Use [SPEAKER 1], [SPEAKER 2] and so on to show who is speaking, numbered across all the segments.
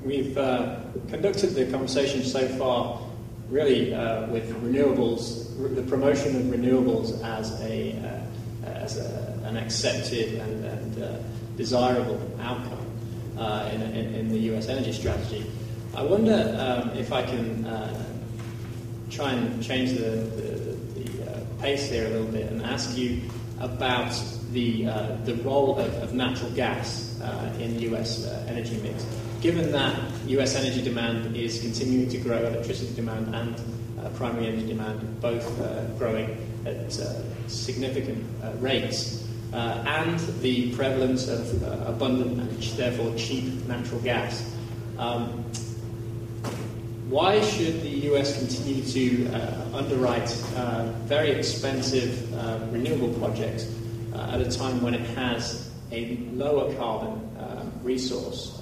[SPEAKER 1] We've conducted the conversation so far really with renewables, the promotion of renewables as an accepted and desirable outcome in the US energy strategy. I wonder if I can try and change the pace here a little bit and ask you about the role of natural gas in US energy mix. Given that US energy demand is continuing to grow, electricity demand and primary energy demand both growing at significant rates, and the prevalence of abundant and therefore cheap natural gas, why should the US continue to underwrite very expensive renewable projects at a time when it has a lower carbon resource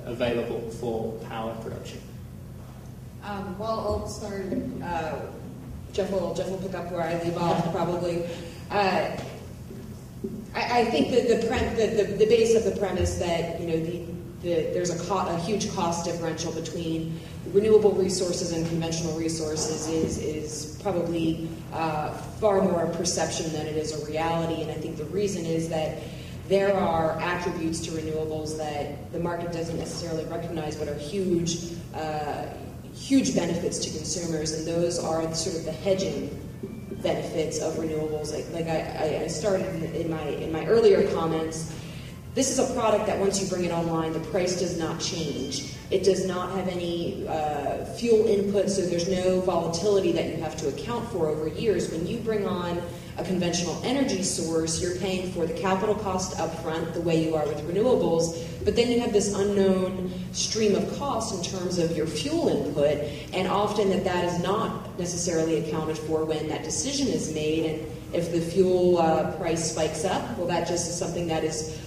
[SPEAKER 1] available for power production?
[SPEAKER 2] Well, I'll start. Jeff will pick up where I leave off, probably. I think that the base of the premise that there's a huge cost differential between renewable resources and conventional resources is probably far more a perception than it is a reality, and I think the reason is that there are attributes to renewables that the market doesn't necessarily recognize but are huge benefits to consumers, and those are sort of the hedging benefits of renewables. Like I started in my earlier comments, this is a product that once you bring it online, the price does not change. It does not have any fuel input, so there's no volatility that you have to account for over years. When you bring on a conventional energy source, you're paying for the capital cost up front, the way you are with renewables, but then you have this unknown stream of cost in terms of your fuel input, and often that is not necessarily accounted for when that decision is made. And if the fuel price spikes up, well, that just is something that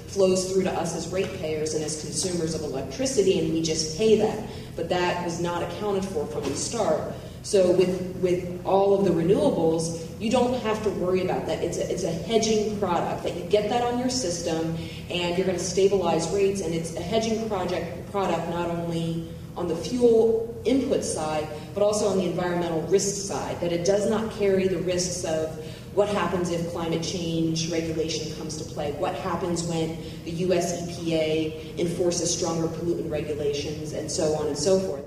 [SPEAKER 2] flows through to us as ratepayers and as consumers of electricity, and we just pay that. But that was not accounted for from the start. So with all of the renewables, you don't have to worry about that. It's a hedging product that you get that on your system, and you're going to stabilize rates. And it's a hedging product not only on the fuel input side, but also on the environmental risk side. That it does not carry the risks of what happens if climate change regulation comes to play? What happens when the US EPA enforces stronger pollutant regulations, and so on and so forth?